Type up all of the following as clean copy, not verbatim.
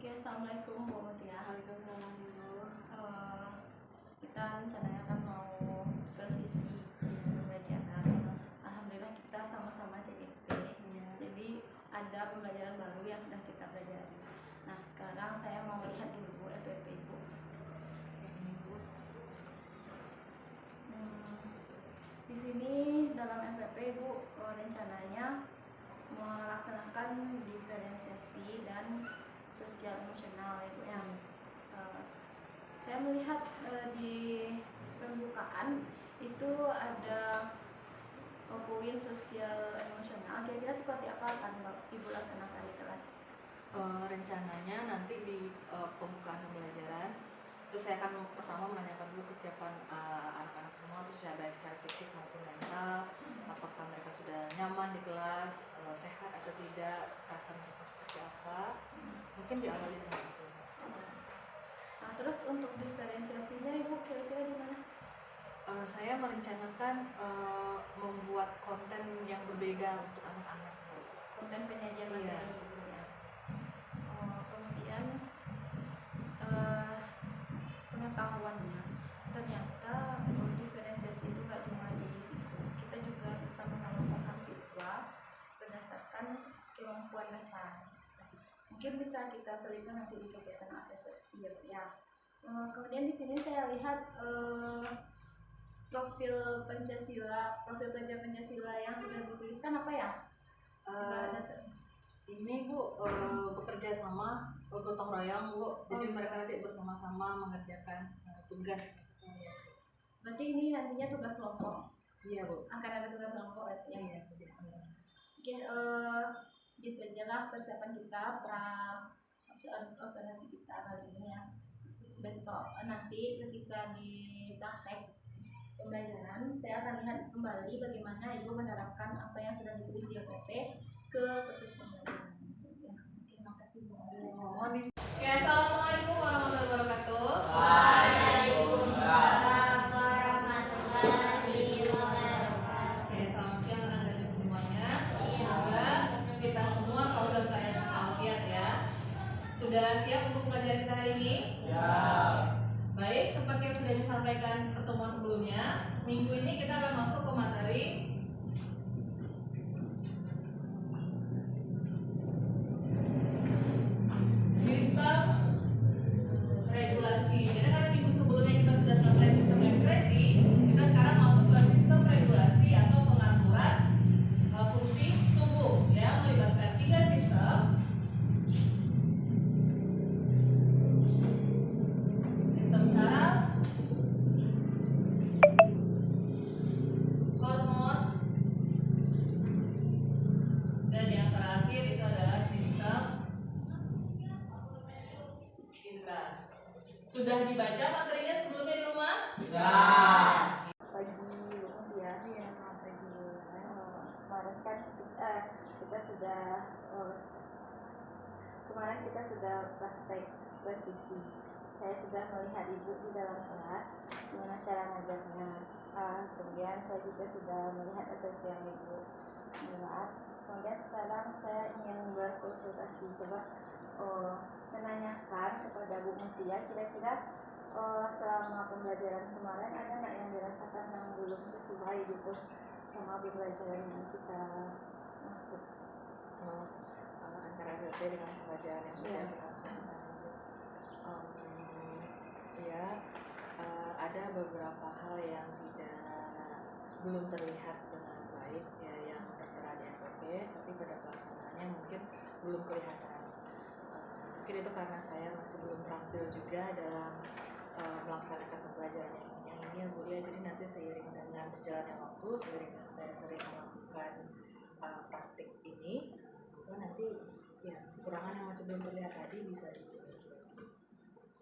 Oke, assalamualaikum Bu Mutia. Waalaikumsalam Ibu. Kita rencananya kan mau supervisi pembelajaran. Alhamdulillah kita sama-sama CIP. Iya. Jadi ada pembelajaran baru yang sudah kita pelajari. Nah, sekarang saya mau melihat dulu Bu, FWP Ibu. Di sini dalam FWP Bu rencananya melaksanakan diferensiasi dan sosial emosional Ibu ya. Saya melihat di pembukaan itu ada poin sosial emosional. Kira-kira seperti apa akan Ibu laksanakan di kelas? Rencananya nanti di pembukaan pembelajaran itu saya akan pertama menanyakan dulu kesiapan anak-anak semua, terus saya baik secara fisik maupun mental, apakah mereka sudah nyaman di kelas, sehat atau tidak, rasa mereka seperti apa. Mungkin diawali dengan itu. Nah, terus untuk diferensiasinya Ibu kira-kira di mana? Saya merencanakan membuat konten yang berbeda untuk anak-anak. Konten penyajian materi. Iya. Ya. Kemudian pengetahuannya, ternyata diferensiasi itu nggak cuma di situ. Kita juga bisa mengelompokkan siswa berdasarkan kemampuan dasar. Mungkin bisa kita selipkan nanti di kegiatan apresiasi ya. Kemudian di sini saya lihat profil pelajar Pancasila yang sudah dituliskan apa ya? Ini Bu bekerja sama gotong royong Bu, jadi mereka nanti bersama-sama mengerjakan tugas. Berarti ini nantinya tugas kelompok. Iya Bu. Akan ada tugas kelompok berarti ya? Iya. Oke, gitu aja lah persiapan kita observasi kita kali ini ya. Besok nanti ketika di praktek pembelajaran saya akan lihat kembali bagaimana Ibu menerapkan apa yang sudah ditulis di FWP ke proses pembelajaran. Ya, terima kasih Bu. Ya, assalamualaikum warahmatullahi wabarakatuh. Waalaikumsalam warahmatullahi wabarakatuh. Oke, selamat siang anak-anak semuanya. Semoga kita semua selalu dalam keadaan sehat walafiat ya. Sudah siap untuk pelajaran kita hari ini? Ya. Baik, seperti yang sudah disampaikan pertemuan sebelumnya, minggu ini kita akan masuk ke materi sistem regulasi. Jadi karena minggu sebelumnya kita sudah selesai sistem ekspresi, kita sekarang masuk ke sistem regulasi atau pengaturan fungsi tubuh yang melibatkan 3 sistem. Sistem saraf, hormon, dan yang terakhir itu adalah sistem indera. Sudah dibaca materinya sebelumnya di rumah? Ya. Pagi Bu ya. Iya, selamat pagi. Kemarin kan kita sudah praktek supervisi. Saya sudah melihat Ibu di dalam kelas gimana cara ngajarnya. Kemudian saya juga sudah melihat SPM yang Ibu buat. Kemudian sekarang saya ingin berkonsultasi, coba menanyakan kepada Bu Mutia kira-kira selama pembelajaran kemarin ada nggak yang dirasakan yang belum sesuai gitu sama pembelajaran yang kita masuk? Antara FWP dengan pembelajaran yang sudah kita laksanakan. Ada beberapa hal yang belum terlihat dengan baik ya, yang tertera di FWP, tapi pada pelaksanaannya mungkin belum kelihatan. Mungkin itu karena saya masih belum terampil juga dalam melaksanakan pembelajaran yang ini ya Bu ya. Jadi nanti seiring dengan berjalannya waktu, seiring dengan saya sering melakukan praktik ini, semoga nanti ya kekurangan yang masih belum terlihat tadi bisa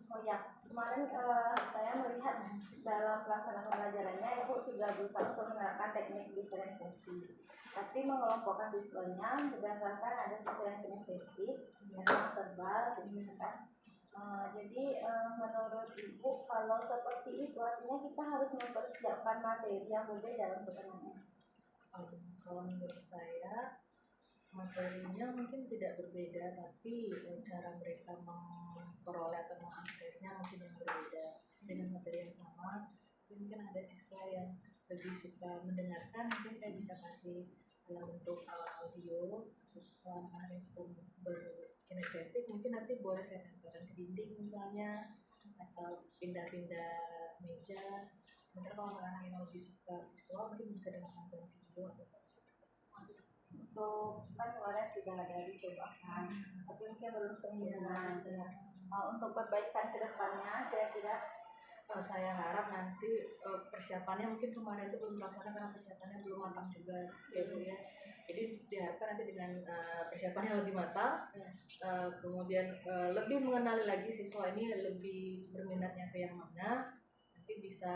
Oh ya, kemarin saya melihat dalam pelaksanaan pembelajarannya Ibu sudah berusaha untuk menerapkan teknik diferensiasi, tapi mengelompokkan siswanya berdasarkan ada siswa yang kinestetik, yang verbal, gitu kan. Jadi menurut Ibu kalau seperti itu artinya kita harus mempersiapkan materi yang berbeda untuk anak-anak. Kalau menurut saya Materinya mungkin tidak berbeda, tapi cara mereka memperoleh atau mengaksesnya mungkin yang berbeda. Dengan materi yang sama, tapi mungkin ada siswa yang lebih suka mendengarkan, mungkin saya bisa kasih dalam bentuk audio. Kalau anak-anak yang suka berkinestetik, mungkin nanti boleh saya tempelkan ke dinding misalnya, atau pindah-pindah meja. Sementara kalau anak-anak yang lebih suka visual, mungkin bisa dengan nonton video atau untuk kan kemarin sudah ada dicobakan, tapi mungkin belum sempurna. Untuk perbaikan kedepannya, kira-kira saya harap nanti persiapannya mungkin kemarin itu belum terlaksana karena persiapannya belum matang juga ya Bu ya. Jadi diharapkan nanti dengan persiapan yang lebih matang, kemudian lebih mengenali lagi siswa ini lebih berminatnya ke yang mana, nanti bisa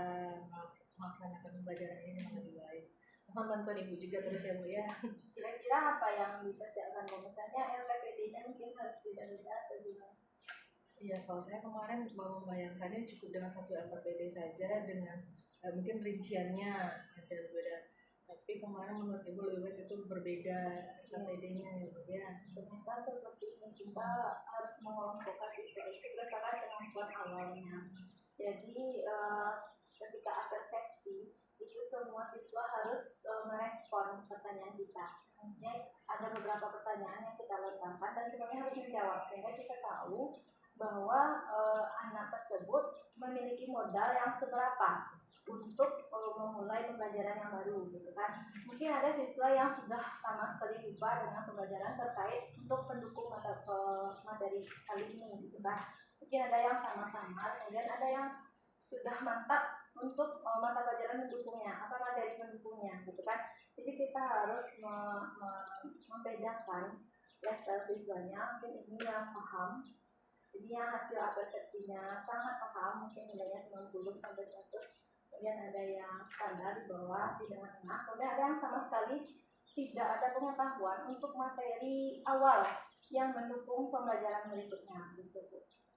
melaksanakan pembelajaran ini dengan lebih baik. Mohon bantuan Ibu juga terus ya Bu ya. Kira-kira apa yang dipersiapkan Bu? Misalnya LPPD-nya mungkin harus beda-beda atau gimana? Iya, kalau saya kemarin membayangkannya cukup dengan satu LPPD saja dengan mungkin rinciannya ada berbeda. Tapi kemarin menurut Ibu lebih baik itu berbeda LPPD-nya ya. Ternyata seperti ini kita harus mengelompokkan siswa itu berdasarkan kemampuan awalnya. Jadi ketika persepsi itu semua siswa harus merespon pertanyaan kita. Artinya ada beberapa pertanyaan yang kita lontarkan dan semuanya harus menjawab sehingga kita tahu bahwa anak tersebut memiliki modal yang seberapa untuk memulai pembelajaran yang baru gitu kan. Mungkin ada siswa yang sudah sama sekali lupa dengan pembelajaran terkait untuk pendukung materi kali ini gitu kan. Mungkin ada yang sama-sama, kemudian ada yang sudah mantap untuk mata pelajaran pendukungnya atau materi pendukungnya gitu kan. Jadi kita harus membedakan level siswanya. Mungkin ini yang paham, ini yang hasil persepsinya sangat paham, mungkin nilainya 90 sampai 100. Kemudian ada yang standar di bawah, di tengah-tengah. Kemudian ada yang sama sekali tidak ada pengetahuan untuk materi awal yang mendukung pembelajaran berikutnya gitu.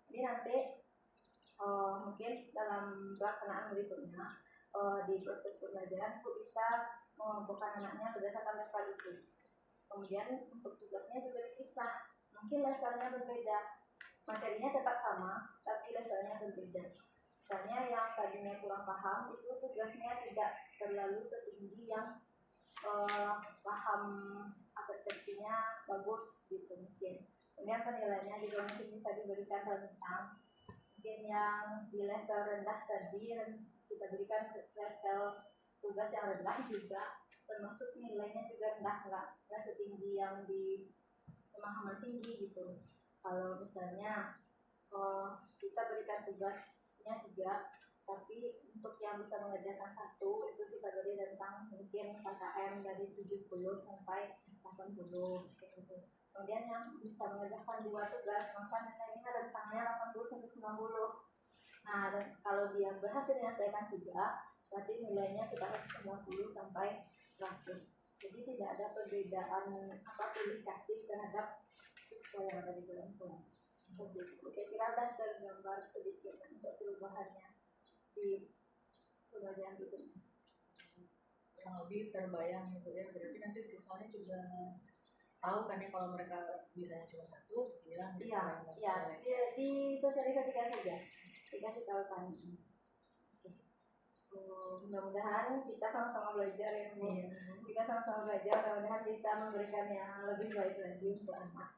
Jadi nanti mungkin dalam pelaksanaan berikutnya di proses pembelajaran Bu bisa mengelompokkan anaknya berdasarkan level itu. Kemudian untuk tugasnya juga dipisah, mungkin levelnya berbeda, materinya tetap sama tapi levelnya berbeda. Misalnya yang tadinya kurang paham itu tugasnya tidak terlalu setinggi yang paham persepsinya bagus gitu mungkin. Kemudian penilaiannya juga mungkin bisa diberikan rentang. Mungkin yang di level rendah tadi kita berikan level tugas yang rendah juga, termasuk nilainya juga rendah, nggak setinggi yang di pemahaman tinggi gitu. Kalau misalnya kita berikan tugasnya 3, tapi untuk yang bisa mengerjakan 1 itu kita beri rentang mungkin KKM dari 70 sampai 80 gitu. Kemudian yang bisa mengerjakan 2 tugas maka nilainya rentangnya 80 sampai 90. Nah, dan kalau dia berhasil menyelesaikan 3, berarti nilainya kita harus 90 sampai 100. Jadi tidak ada perbedaan pilih kasih terhadap siswa yang ada di dalam kelas. Kira-kira sudah tergambar sedikit untuk perubahannya di pembelajaran itu. Kurang lebih terbayang gitu ya. Berarti nanti siswanya juga tahu kan ya kalau mereka bisanya cuma 1, sekiranya iya, disosialisasikan saja, dikasih tahu kan. Mudah-mudahan kita sama-sama belajar ya Bu. Kita sama-sama belajar, mudah-mudahan bisa memberikan yang lebih baik lagi untuk anak.